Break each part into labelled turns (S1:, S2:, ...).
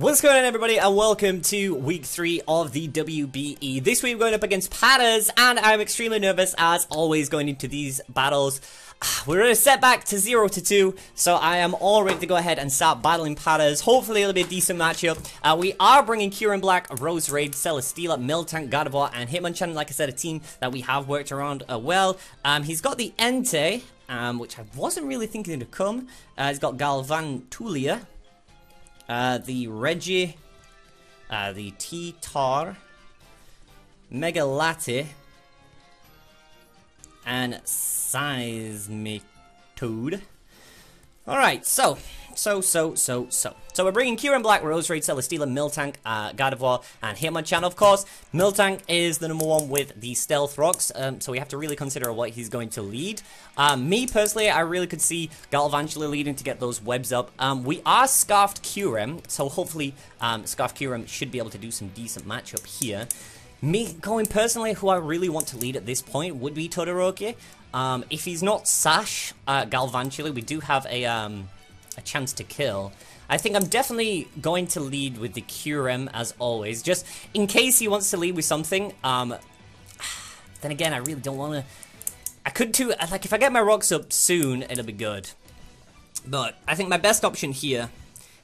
S1: What's going on, everybody, and welcome to week 3 of the WBE. This week we're going up against Patterrz, and I'm extremely nervous as always going into these battles. We're in a setback to 0-2, so I am all ready to go ahead and start battling Patterrz. Hopefully it'll be a decent matchup. We are bringing Kieran Black, Rose Raid, Celesteela, Miltank, God of War, and Hitmonchan. Like I said, a team that we have worked around well. He's got the Entei, which I wasn't really thinking to come. He's got Galvantulia. The Reggie, the T-Tar, Megalati, and Seismitoad. Alright, so we're bringing Kieran Black, Rose Raid, Celesteela, Miltank, God of War, and Hitmonchan, of course. Miltank is the #1 with the Stealth Rocks, so we have to really consider what he's going to lead. Me, personally, I really could see Galvantula leading to get those webs up. We are Scarfed Kieran, so hopefully Scarfed Kieran should be able to do some decent matchup here. Me, going personally, who I really want to lead at this point would be Todoroki. If he's not Sash, Galvantula, we do have a chance to kill. I think I'm definitely going to lead with the Kyurem as always, just in case he wants to lead with something. Then again, I really don't want to. I could too, like, if I get my rocks up soon, it'll be good. But I think my best option here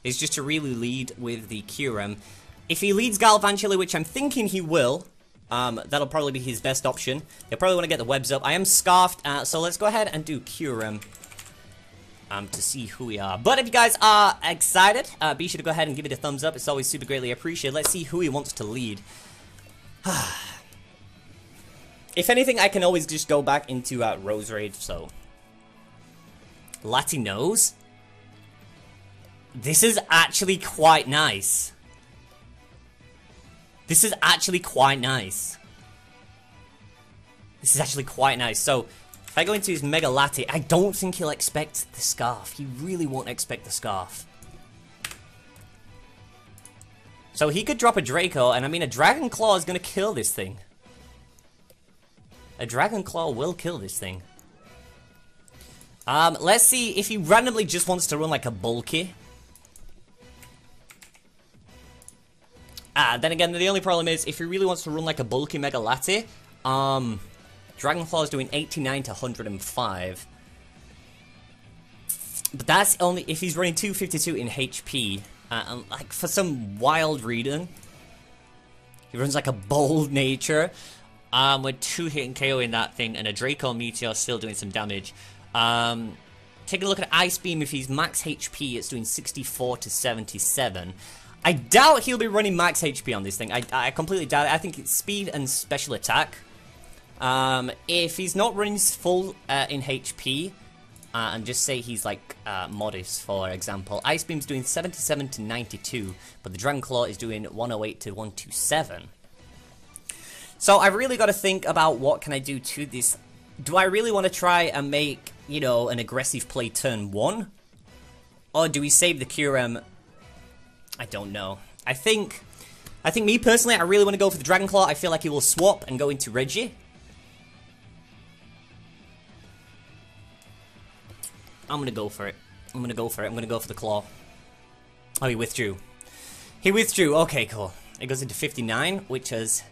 S1: is just to really lead with the Kyurem. If he leads Galvantula, which I'm thinking he will, that'll probably be his best option. He'll probably want to get the webs up. I am Scarfed, so let's go ahead and do Kyurem. To see who we are. But if you guys are excited, be sure to go ahead and give it a thumbs up. It's always super greatly appreciated. Let's see who he wants to lead. If anything, I can always just go back into Rose Raid, so. Latinos? This is actually quite nice. This is actually quite nice. This is actually quite nice. So, if I go into his Mega Latte, I don't think he'll expect the Scarf. He really won't expect the Scarf. So he could drop a Draco, and I mean, a Dragon Claw is going to kill this thing. A Dragon Claw will kill this thing. Let's see if he randomly just wants to run like a bulky. Then again, the only problem is, if he really wants to run like a bulky Mega Latte, Dragonflaw is doing 89 to 105. But that's only if he's running 252 in HP. And like, for some wild reason, he runs like a bold nature. With 2 hit and KO in that thing, and a Draco Meteor still doing some damage. Take a look at Ice Beam. If he's max HP, it's doing 64 to 77. I doubt he'll be running max HP on this thing. I completely doubt it. I think it's speed and special attack. If he's not running full in HP, and just say he's like modest, for example, Ice Beam's doing 77 to 92, but the Dragon Claw is doing 108 to 127. So I've really got to think about what can I do to this. Do I really want to try and make, you know, an aggressive play turn 1? Or do we save the Kyurem? I don't know. I think me personally, I really want to go for the Dragon Claw. I feel like he will swap and go into Reggie. I'm gonna go for it. I'm gonna go for the Claw. Oh, he withdrew. He withdrew. Okay, cool. It goes into 59, which is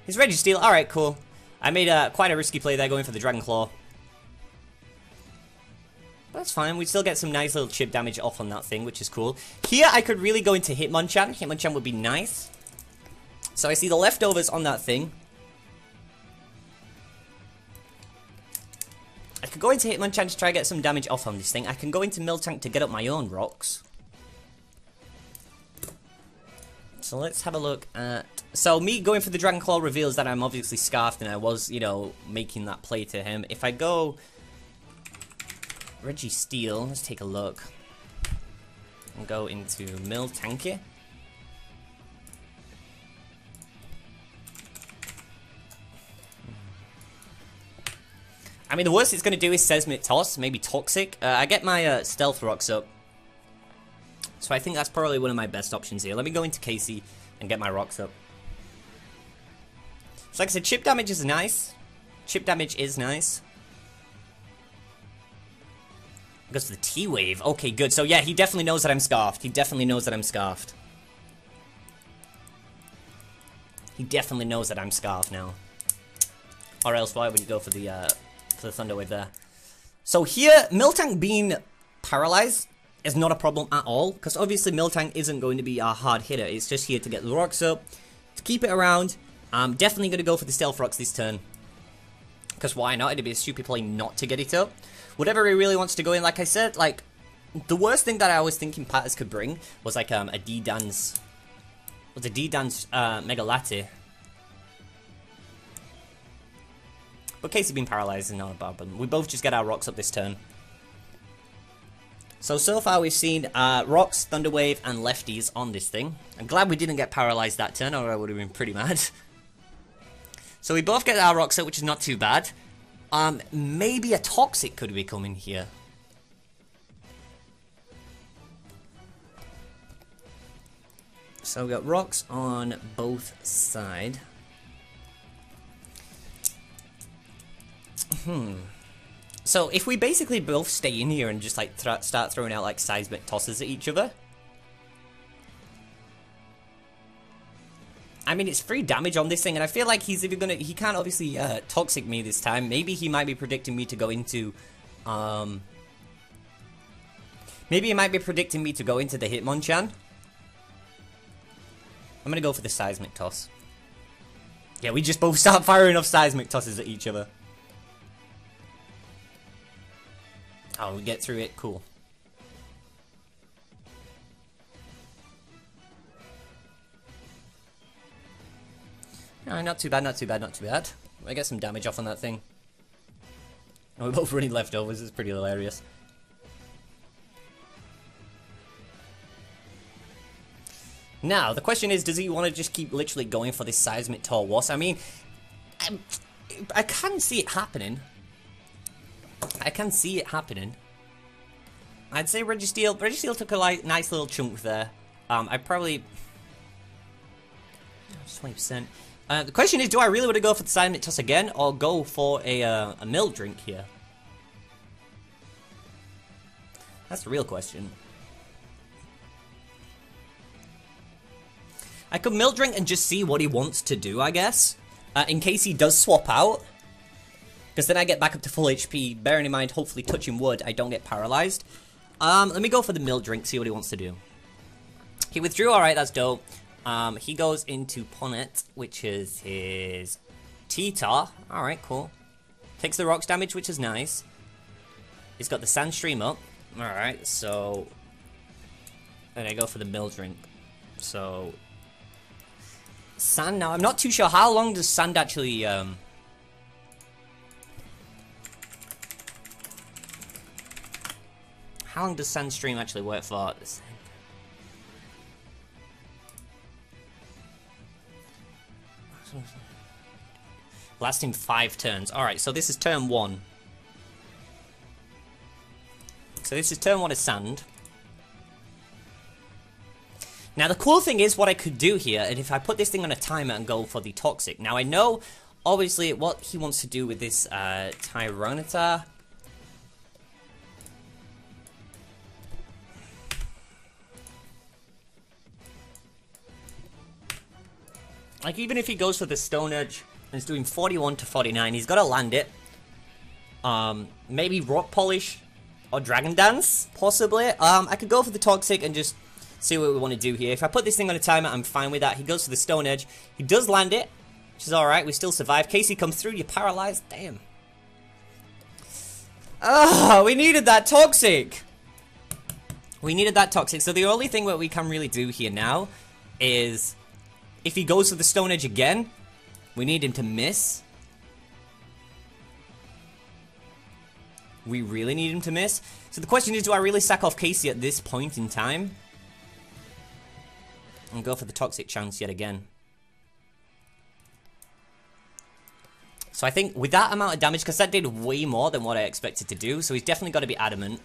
S1: his Registeel. Alright, cool. I made quite a risky play there going for the Dragon Claw. That's fine. We still get some nice little chip damage off on that thing, which is cool. Here, I could really go into Hitmonchan. Hitmonchan would be nice. So I see the leftovers on that thing. I could go into Hitmonchan to try to get some damage off on this thing. I can go into Miltank to get up my own rocks. So let's have a look at... So me going for the Dragon Claw reveals that I'm obviously Scarfed, and I was, you know, making that play to him. If I go... Registeel, let's take a look. And go into Miltank. I mean, the worst it's going to do is Seismic Toss, maybe Toxic. I get my Stealth Rocks up. So I think that's probably one of my best options here. Let me go into Casey and get my rocks up. So like I said, chip damage is nice. Chip damage is nice. Goes for the T-Wave. Okay, good. So yeah, he definitely knows that I'm Scarfed. He definitely knows that I'm Scarfed. He definitely knows that I'm Scarf now. Or else why would you go for the Thunder Wave there? So here, Miltank being paralyzed is not a problem at all, because obviously Miltank isn't going to be a hard hitter. It's just here to get the rocks up, to keep it around. I'm definitely going to go for the Stealth Rocks this turn. Because why not? It'd be a stupid play not to get it up. Whatever he really wants to go in, like I said, like, the worst thing that I was thinking Patterrz could bring was like a D-Dance. Was a D-Dance Mega Latte. But Casey being paralyzed is not a problem. We both just get our rocks up this turn. So far we've seen rocks, Thunder Wave, and lefties on this thing. I'm glad we didn't get paralyzed that turn, or I would have been pretty mad. So we both get our rocks up, which is not too bad. Maybe a Toxic could be coming here. So we got rocks on both sides. So if we basically both stay in here and just like start throwing out like seismic tosses at each other. I mean, it's free damage on this thing, and I feel like he's either gonna, he can't obviously Toxic me this time. Maybe he might be predicting me to go into, maybe he might be predicting me to go into the Hitmonchan. I'm gonna go for the Seismic Toss. Yeah, we just both start firing off Seismic Tosses at each other. Oh, we get through it, cool. Alright, not too bad, not too bad, not too bad. I get some damage off on that thing. And we're both running leftovers, it's pretty hilarious. Now, the question is, does he want to just keep literally going for this Seismic Torwas? I mean, I can see it happening. I can see it happening. I'd say Registeel. Registeel took a nice little chunk there. I'd probably... 20%. The question is, do I really want to go for the Seismic Toss again, or go for a Mill Drink here? That's the real question. I could Mill Drink and just see what he wants to do, I guess. In case he does swap out. Because then I get back up to full HP. Bearing in mind, hopefully touching wood, I don't get paralyzed. Let me go for the Mill Drink, see what he wants to do. He withdrew, alright, that's dope. He goes into Ponnet, which is his T-Tar. Alright, cool. Takes the rocks damage, which is nice. He's got the Sandstream up. Alright, so... And I go for the Mill Drink. So... Sand now, I'm not too sure. How long does Sand actually, How long does Sandstream actually work for? Lasting 5 turns. Alright, so this is turn 1. So this is turn 1 of Sand. Now the cool thing is what I could do here, and if I put this thing on a timer and go for the Toxic. Now I know, obviously, what he wants to do with this Tyranitar. Like, even if he goes for the Stone Edge and is doing 41 to 49, he's got to land it. Maybe Rock Polish or Dragon Dance, possibly. I could go for the Toxic and just see what we want to do here. If I put this thing on a timer, I'm fine with that. He goes for the Stone Edge. He does land it, which is alright. We still survive. Casey comes through. You're paralyzed. Damn. Ah, we needed that Toxic. We needed that Toxic. So the only thing that we can really do here now is... If he goes for the Stone Edge again, we need him to miss. We really need him to miss. So the question is, do I really sack off Casey at this point in time? And go for the Toxic chance yet again. So I think with that amount of damage, because that did way more than what I expected to do, so he's definitely got to be adamant.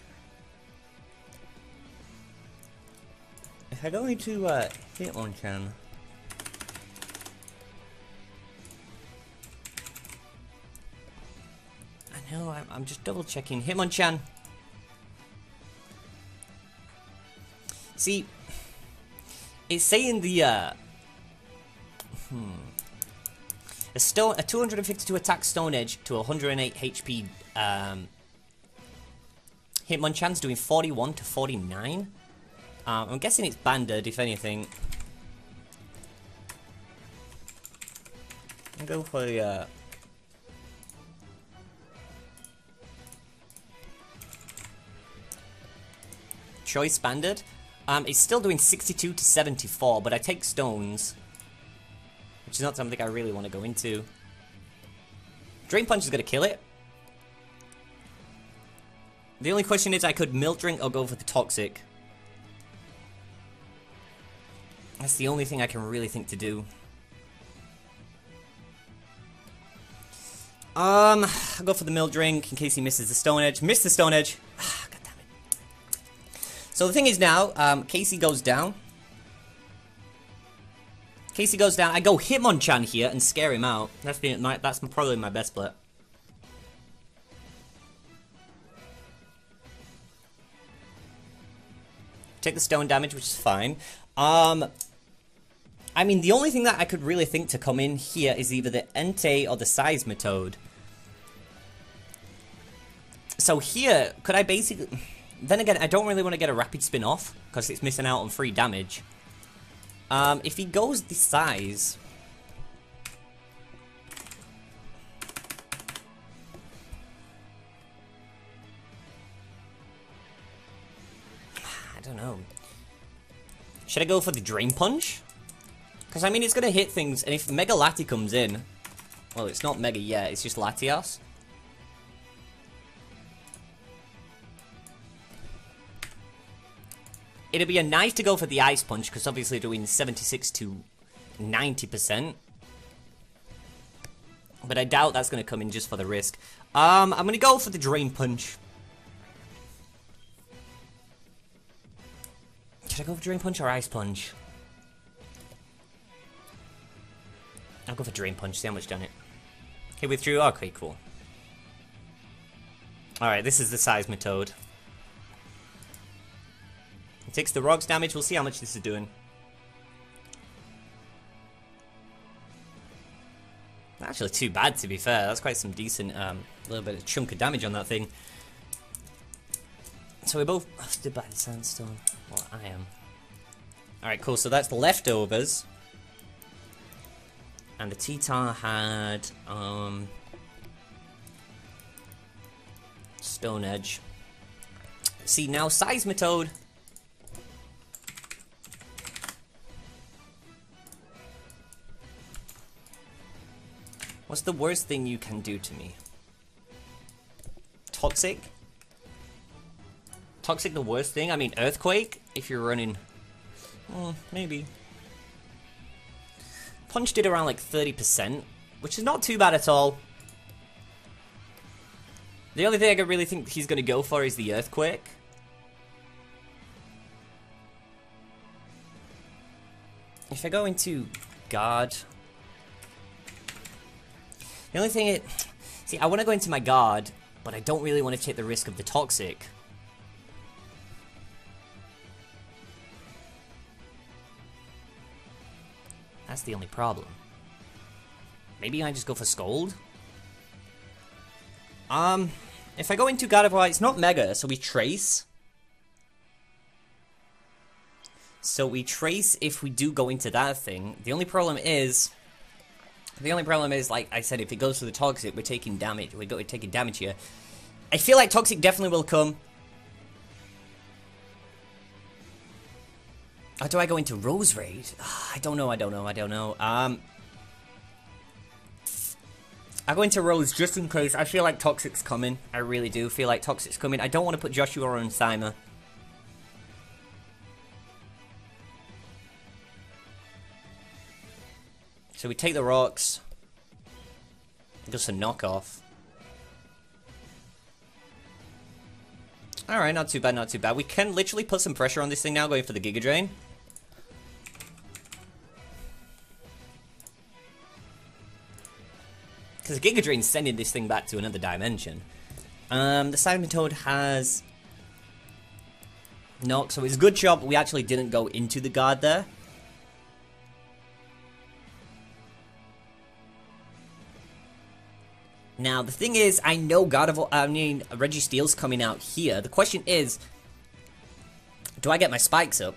S1: If I go into Hitmonchan... No, I'm just double checking. Hitmonchan. See, it's saying the A 252 attack Stone Edge to 108 HP Hitmonchan's doing 41 to 49. I'm guessing it's banded, if anything. I'll go for the choice banded. It's still doing 62 to 74, but I take stones, which is not something I really want to go into. Drain Punch is going to kill it. The only question is I could Milk Drink or go for the Toxic. That's the only thing I can really think to do. I'll go for the Milk Drink in case he misses the Stone Edge. Missed the Stone Edge. God damn it. So the thing is now, Casey goes down. Casey goes down. I go Hitmonchan here and scare him out. That's probably my best bet. Take the stone damage, which is fine. I mean, the only thing that I could really think to come in here is either the Entei or the Seismitoad. So here, could I basically... Then again, I don't really want to get a Rapid Spin off, because it's missing out on free damage. If he goes the size... I don't know. Should I go for the Drain Punch? Because, I mean, it's going to hit things, and if Mega Lati comes in... Well, it's not Mega yet, it's just Latias. It'd be a nice to go for the Ice Punch, because obviously doing 76 to 90%. But I doubt that's going to come in just for the risk. I'm going to go for the Drain Punch. Should I go for Drain Punch or Ice Punch? I'll go for Drain Punch, see how much done it. He withdrew, okay, cool. Alright, this is the Seismitoad. It takes the rocks damage, we'll see how much this is doing. Not actually too bad, to be fair. That's quite some decent, little bit of chunk of damage on that thing. So we're both busted by the Sandstone. Well, I am. Alright, cool, so that's the leftovers. And the T-Tar had, Stone Edge. See, now Seismitoad. What's the worst thing you can do to me? Toxic? Toxic the worst thing? I mean, Earthquake, if you're running... Oh, maybe. Punch did around like 30%, which is not too bad at all. The only thing I could really think he's going to go for is the Earthquake. If I go into Guard... The only thing see, I want to go into my Guard, but I don't really want to take the risk of the Toxic. That's the only problem. Maybe I just go for Scold? If I go into God of War, it's not Mega, so we Trace. So we Trace if we do go into that thing. The only problem is, like I said, if it goes for the Toxic, we're taking damage. We're taking damage here. I feel like Toxic definitely will come. Or do I go into Rose Raid? I don't know. I go into Rose just in case. I feel like Toxic's coming. I really do feel like Toxic's coming. I don't want to put Joshua on Cyma. So we take the rocks. Just a knockoff. Alright, not too bad, not too bad. We can literally put some pressure on this thing now, going for the Giga Drain. Because Giga Drain's sending this thing back to another dimension. The Seismitoad has... Knock, so it's a good job we actually didn't go into the guard there. Now, the thing is, I know Reggie Steele's coming out here. The question is, do I get my spikes up?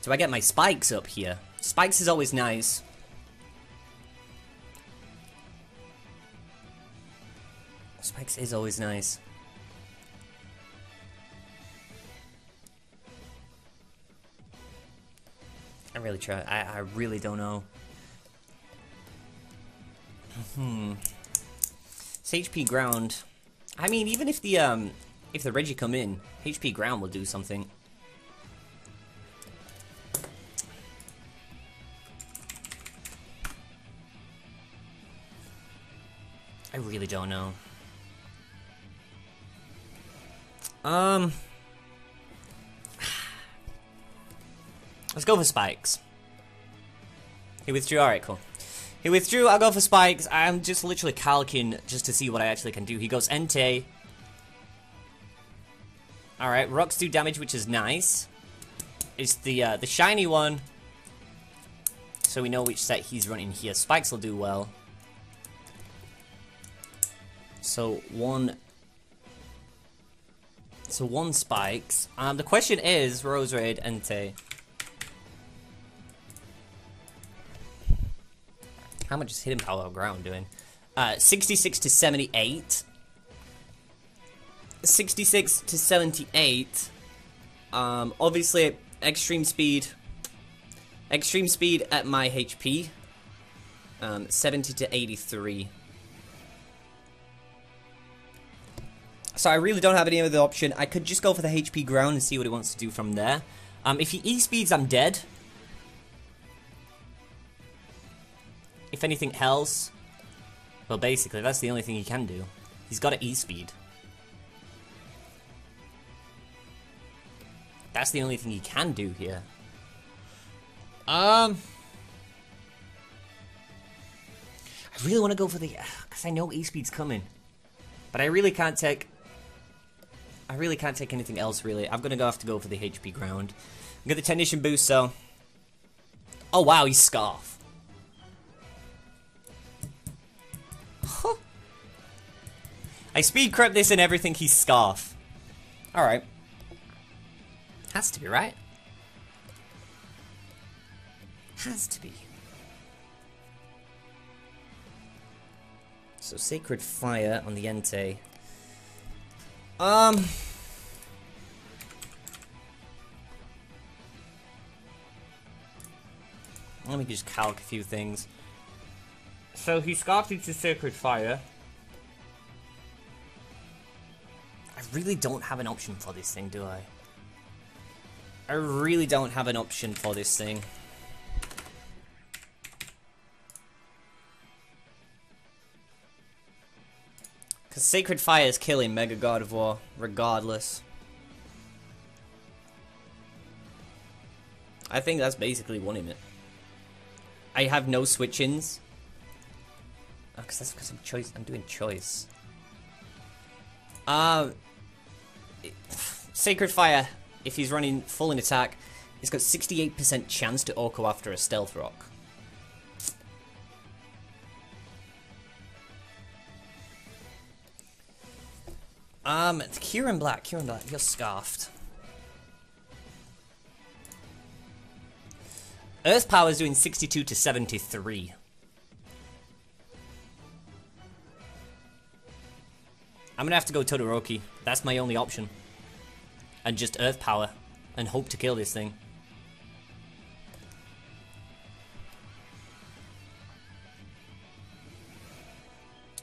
S1: Do I get my spikes up here? Spikes is always nice. Spikes is always nice. I really try. I really don't know. It's HP ground. I mean, even if the Reggie come in, HP ground will do something. I really don't know. Let's go for spikes. He withdrew. Alright, cool. He withdrew. I'll go for spikes. I'm just literally calcing just to see what I actually can do. He goes Entei. Alright, rocks do damage, which is nice. It's the shiny one. So we know which set he's running here. Spikes will do well. So one spikes. The question is, Rose Raid, Entei. How much is hidden power ground doing? 66 to 78. 66 to 78. Obviously, extreme speed. Extreme speed at my HP. 70 to 83. So I really don't have any other option. I could just go for the HP ground and see what he wants to do from there. If he E-speeds, I'm dead. If anything else, well, basically, that's the only thing he can do. He's got to E-speed. That's the only thing he can do here. I really want to go for the... Because I know E-speed's coming. But I really can't take... anything else, really. I'm going to have to go for the HP ground. I'm get the Technician boost, so... Oh, wow, he's Scarf. Huh. I speed crept this and everything, he's Scarf. Alright. Has to be, right? Has to be. So, Sacred Fire on the Entei. Let me just calc a few things. So he scarfed into Sacred Fire. I really don't have an option for this thing, do I? I really don't have an option for this thing. Because Sacred Fire is killing Mega God of War, regardless. I think that's basically winning it. I have no switch-ins. Oh, because that's because I'm doing choice. Sacred Fire, if he's running full in attack, he's got 68% chance to Oko after a Stealth Rock. Kieran Black, you're Scarfed. Earth Power is doing 62 to 73. I'm gonna have to go Todoroki. That's my only option. And just Earth Power. And hope to kill this thing.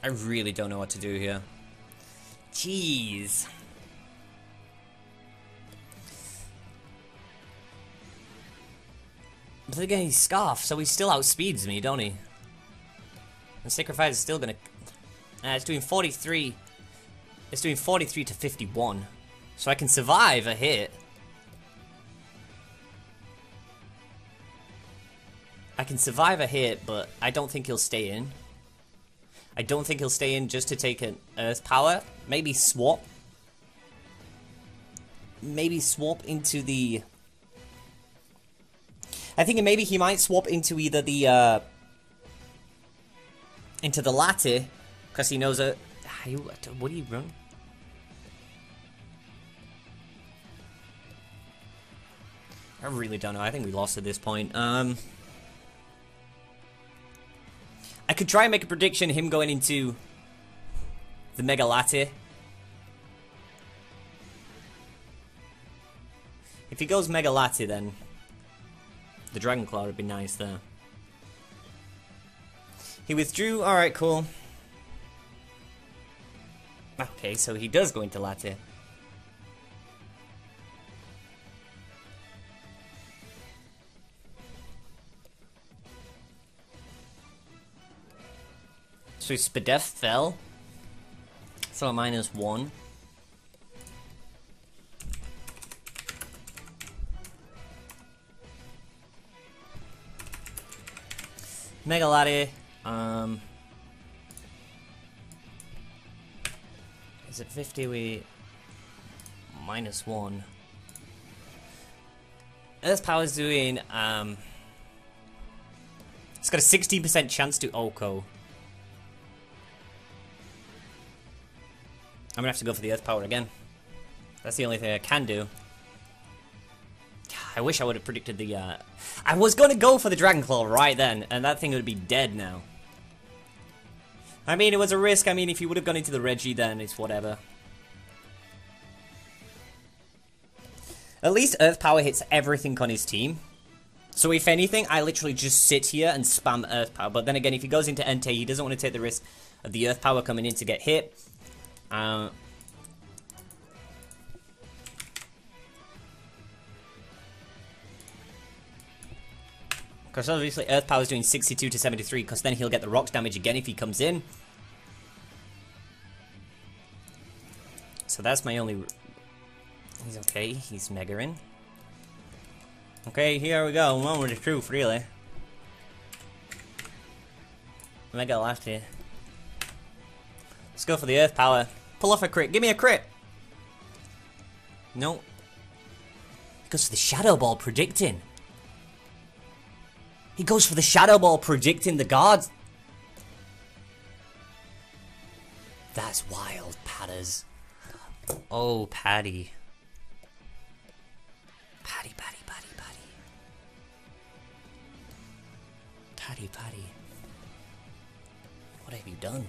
S1: I really don't know what to do here. Jeez. But then again, he's Scarf, so he still outspeeds me, don't he? And Sacred Fire is still gonna... it's doing 43. It's doing 43 to 51. So I can survive a hit. I can survive a hit, but I don't think he'll stay in. I don't think he'll stay in just to take an Earth Power. Maybe swap. Maybe swap into the... I think maybe he might swap into either the, into the latte, because he knows that... What do you run? I really don't know. I think we lost at this point. I could try and make a prediction, him going into the Mega Latte. If he goes Mega Latte, then the Dragon Claw would be nice there. He withdrew. Alright, cool. Okay, so he does go into Latte. So Spadef fell. So a -1. Mega Latte. Is it 50? We -1. Earth Power's doing. It's got a 16% chance to Oko. I'm gonna have to go for the Earth Power again. That's the only thing I can do. I wish I would have predicted the, I was gonna go for the Dragon Claw right then, and that thing would be dead now. I mean, it was a risk. I mean, if he would have gone into the Reggie, then it's whatever. At least Earth Power hits everything on his team. So if anything, I literally just sit here and spam Earth Power. But then again, if he goes into Entei, he doesn't want to take the risk of the Earth Power coming in to get hit. Because obviously Earth Power is doing 62 to 73, because then he'll get the rocks damage again if he comes in. So that's my only... He's okay, he's Mega in. Okay, here we go, moment of truth, really. Mega left here. Let's go for the Earth Power. Pull off a crit, give me a crit! No. He goes for the Shadow Ball predicting. He goes for the Shadow Ball predicting the guards. That's wild, Patterrz. Oh, Patty. Patty. Patty. What have you done?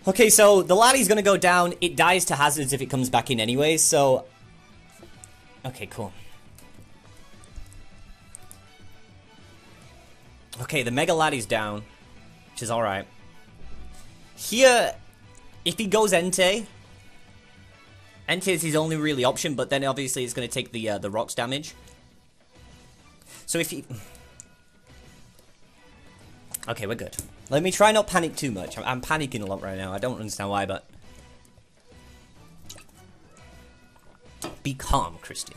S1: Okay, so the laddie's gonna go down. It dies to hazards if it comes back in anyway, so... Okay, cool. Okay, the Mega Laddie's down, which is alright. Here, if he goes Entei is his only really option, but then obviously it's going to take the rocks damage. So if he... Okay, we're good. Let me try not panic too much. I'm panicking a lot right now. I don't understand why, but... Be calm, Christian.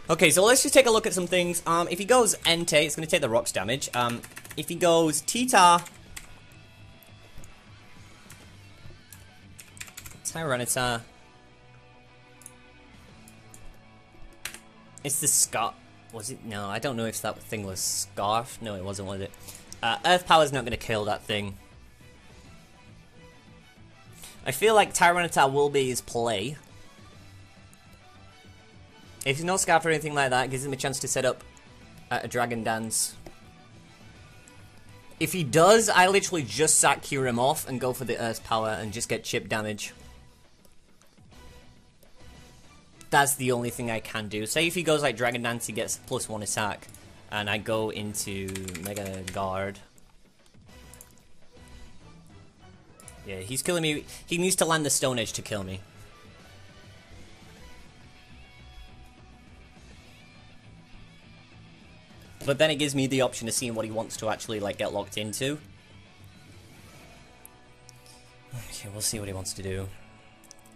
S1: Okay, so let's just take a look at some things. If he goes Entei, it's going to take the rocks damage. If he goes Tita... Tyranitar... It's the Scarf... Was it? No, I don't know if that thing was Scarf. No, it wasn't, was it? Earth Power's not going to kill that thing. I feel like Tyranitar will be his play. If he's not Scarf or anything like that, it gives him a chance to set up a Dragon Dance. If he does, I literally just sack cure him off and go for the Earth Power and just get chip damage. That's the only thing I can do. Say if he goes like Dragon Dance, he gets +1 attack. And I go into Mega Guard. Yeah, he's killing me. He needs to land the Stone Edge to kill me. But then it gives me the option of seeing what he wants to actually like get locked into. Okay, we'll see what he wants to do.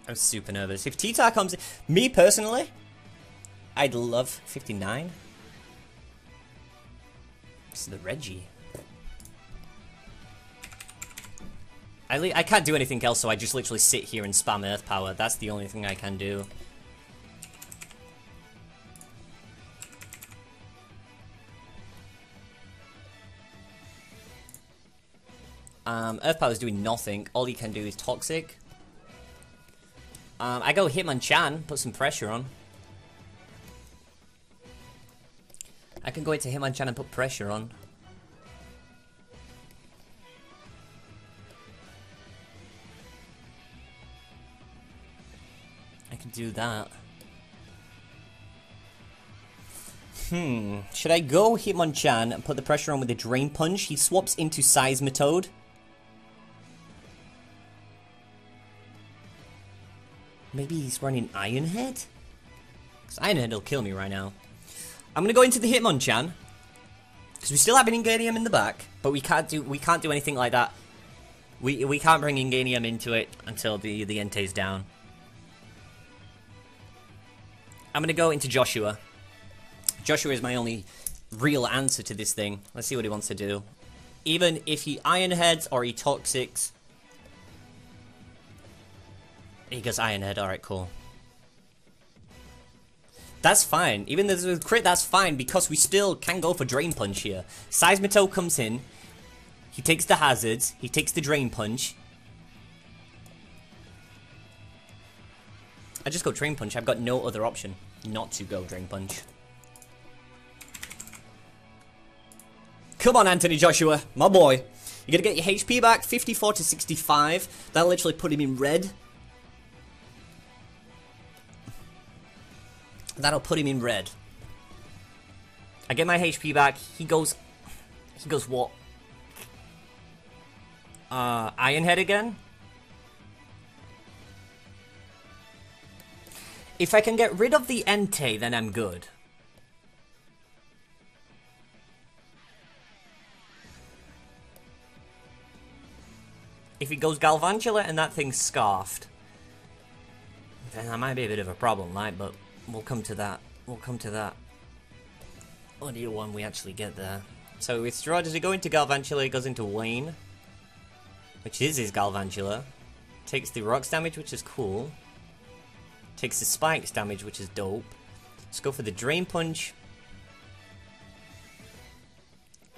S1: I'm super nervous. If T-Tar comes in... Me, personally, I'd love 59. This is the Reggie. I can't do anything else, so I just literally sit here and spam Earth Power. That's the only thing I can do. Earth Power is doing nothing. All he can do is Toxic. I go Hitmonchan, put some pressure on. I can go into Hitmonchan and put pressure on. I can do that. Should I go Hitmonchan and put the pressure on with the Drain Punch? He swaps into Seismitoad. Maybe he's running Iron Head? Because Iron Head will kill me right now. I'm gonna go into the Hitmonchan. Because we still have an Inganium in the back, but we can't do anything like that. We can't bring Inganium into it until the Entei's down. I'm gonna go into Joshua. Joshua is my only real answer to this thing. Let's see what he wants to do. Even if he Iron Heads or he Toxics. He goes Iron Head, alright, cool. That's fine. Even though there's a crit, that's fine because we still can go for Drain Punch here. Seismitoad comes in. He takes the hazards. He takes the Drain Punch. I just go Drain Punch. I've got no other option not to go Drain Punch. Come on, Anthony Joshua, my boy. You're gonna get your HP back, 54 to 65. That'll literally put him in red. That'll put him in red. I get my HP back. He goes what? Iron Head again? If I can get rid of the Entei, then I'm good. If he goes Galvantula and that thing's Scarfed, then that might be a bit of a problem, right? But we'll come to that. We'll come to that. Only one we actually get there. So withdraw. Does he go into Galvantula? He goes into Wayne, which is his Galvantula. Takes the Rocks damage, which is cool. Takes the Spikes damage, which is dope. Let's go for the Drain Punch.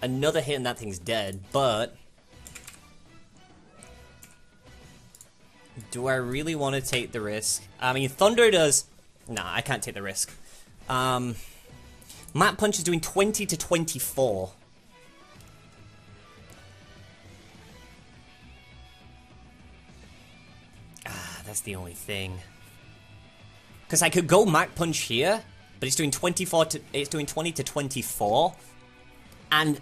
S1: Another hit and that thing's dead, but do I really want to take the risk? I mean, Thunder does... Nah, I can't take the risk. Mach Punch is doing 20 to 24. That's the only thing. Because I could go Mach Punch here, but it's doing 20 to 24. And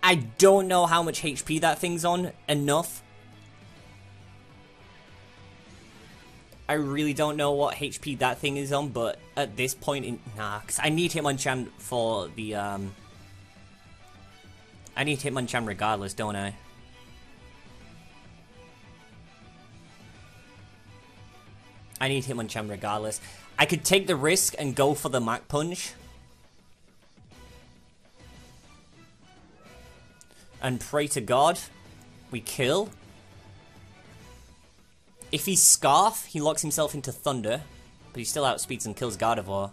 S1: I don't know how much HP that thing's on enough. I really don't know what HP that thing is on, but at this point nah, because I need Hitmonchan for the, I need Hitmonchan regardless, don't I? I need Hitmonchan regardless. I could take the risk and go for the Mach Punch. And pray to God we kill. If he's Scarf, he locks himself into Thunder, but he still outspeeds and kills Gardevoir.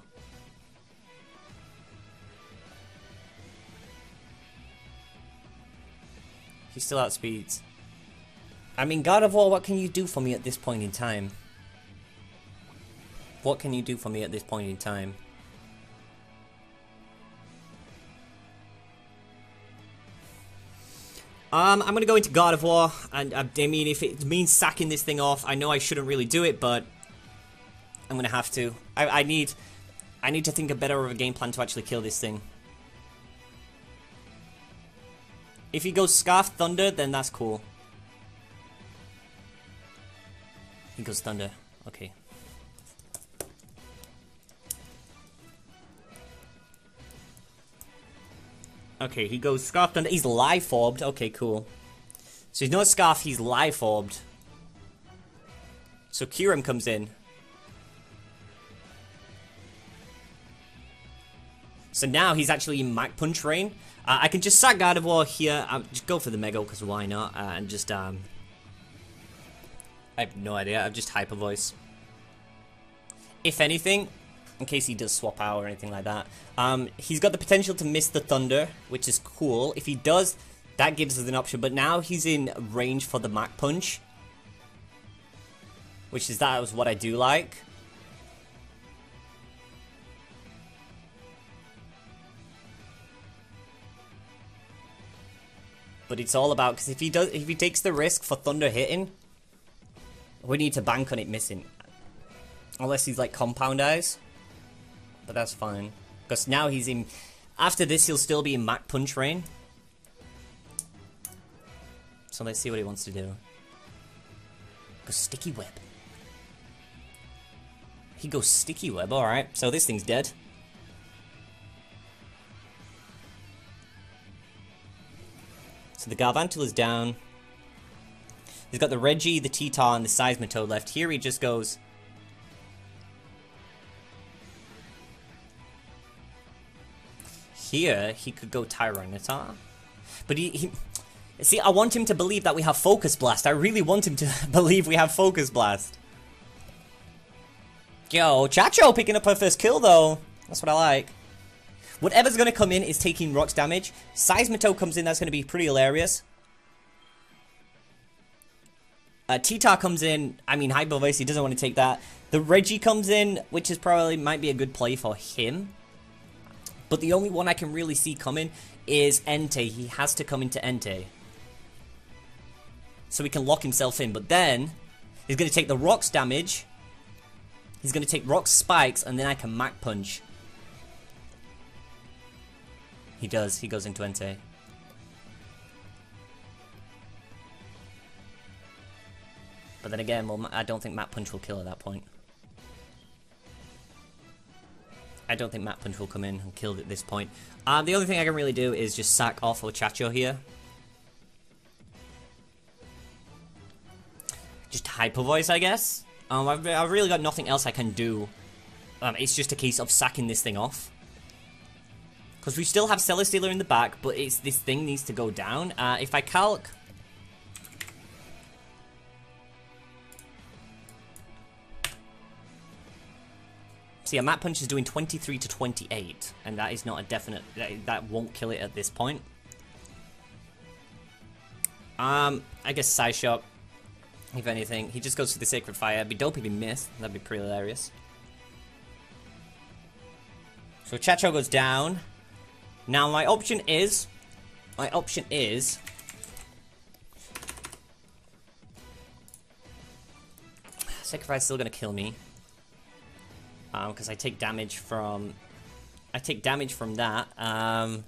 S1: He still outspeeds. I mean, Gardevoir, what can you do for me at this point in time? What can you do for me at this point in time? I'm gonna go into Gardevoir, and I mean, if it means sacking this thing off, I know I shouldn't really do it, but I'm gonna have to. I need to think better of a game plan to actually kill this thing. If he goes Scarf Thunder, then that's cool. He goes Thunder. Okay. Okay, he goes Scarf Thunder. He's Life Orbed. Okay, cool. So he's not Scarf, he's Life Orbed. So Kyurem comes in. So now he's actually in Mach Punch Rain. I can just sack Gardevoir here. Just go for the Mega, because why not? And just, I have no idea. I've just Hyper Voice. If anything, in case he does swap out or anything like that, he's got the potential to miss the Thunder, which is cool. If he does, That gives us an option, but now he's in range for the Mach Punch. Which is that was what I do like. But it's all about, because if he takes the risk for Thunder hitting, we need to bank on it missing. Unless he's like Compound Eyes. But that's fine. Because now he's in, after this he'll still be in Mach Punch range. So let's see what he wants to do. Go Sticky Web. He goes Sticky Web, alright. So this thing's dead. So the Galvantula's down. He's got the Reggie, the T-Tar, and the Seismitoad left. Here he just goes... Here, he could go Tyranitar. But he... See, I want him to believe that we have Focus Blast. I really want him to believe we have Focus Blast. Yo, Chacho picking up her first kill, though. That's what I like. Whatever's going to come in is taking rocks damage. Seismitoad comes in, that's going to be pretty hilarious. T-Tar comes in, I mean, Hyper Voice, he doesn't want to take that. The Reggie comes in, which is probably, might be a good play for him. But the only one I can really see coming is Entei. He has to come into Entei. So he can lock himself in. But then, he's going to take the rocks damage. He's going to take rocks spikes, and then I can Mach Punch. He does. He goes into Entei. But then again, well, I don't think Mach Punch will kill at that point. I don't think Mach Punch will come in and kill at this point. The only thing I can really do is just sack off Chacho here. Just Hyper Voice, I guess. I've really got nothing else I can do. It's just a case of sacking this thing off. Because we still have Celesteela in the back, but it's this thing needs to go down. If I calc... See, a Mach Punch is doing 23 to 28, and that is not a definite... That won't kill it at this point. I guess Psyshock, if anything. He just goes for the Sacred Fire. It'd be dope if he missed. That'd be pretty hilarious. So Chacho goes down. Now my option is... Sacrifice is still gonna kill me. Because I take damage from... that. Oh,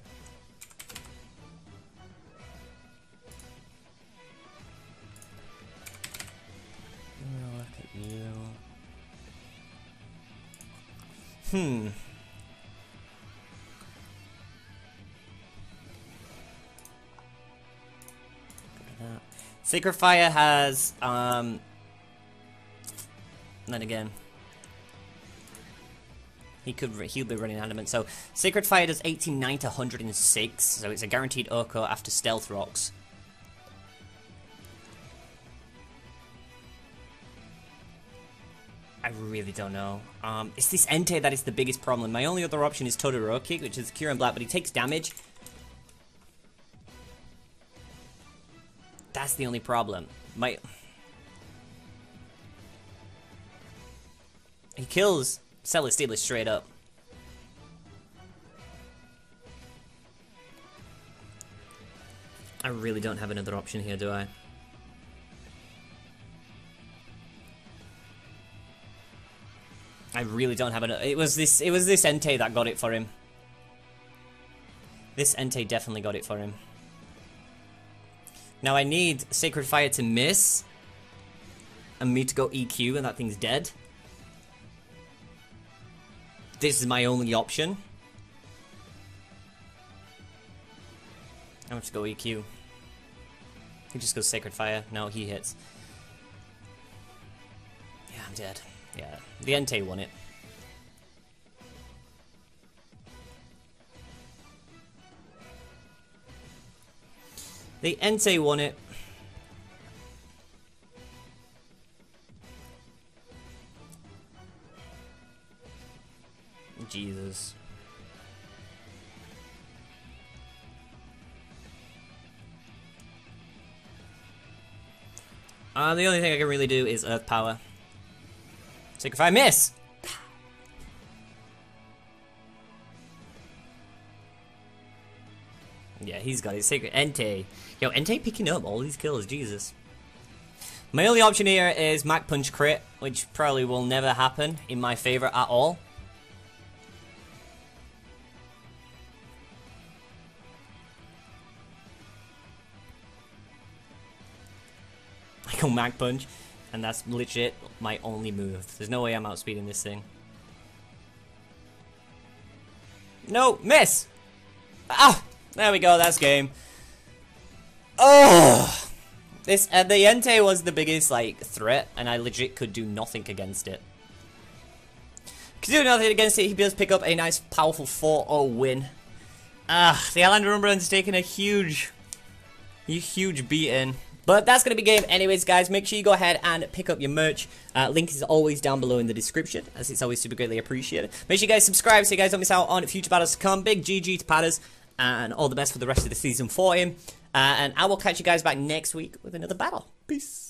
S1: look at you. Sacred Fire has, then again, he'll be running Adamant. So Sacred Fire does 89 to 106, so it's a guaranteed Urko after Stealth Rocks. I really don't know. It's this Entei that is the biggest problem. My only other option is Todoroki, which is Cure in Black, but he takes damage. That's the only problem. He kills Celesteela straight up. I really don't have another option here, do I? I really don't have another. It was this Entei that got it for him. This Entei definitely got it for him. Now I need Sacred Fire to miss, and me to go EQ, and that thing's dead. This is my only option. I'm just go EQ. He just goes Sacred Fire. No, he hits. Yeah, I'm dead. Yeah, the Entei won it. The Entei won it. Jesus. The only thing I can really do is Earth Power. So if I miss! Yeah, he's got his secret. Entei. Yo, Entei picking up all these kills, Jesus. My only option here is Mach Punch crit, which probably will never happen in my favor at all. I go Mach Punch, and that's legit my only move. There's no way I'm outspeeding this thing. No, miss! Ah! There we go, that's game. Oh! The Entei was the biggest, like, threat, and I legit could do nothing against it. Could do nothing against it, he does pick up a nice, powerful 4-0 win. The Island Rumbrun's taking a huge beating. But that's going to be game anyways, guys. Make sure you go ahead and pick up your merch. Link is always down below in the description, as it's always super greatly appreciated. Make sure you guys subscribe so you guys don't miss out on future battles to come. Big GG to Patterrz, and all the best for the rest of the season for him. And I will catch you guys back next week with another battle. Peace.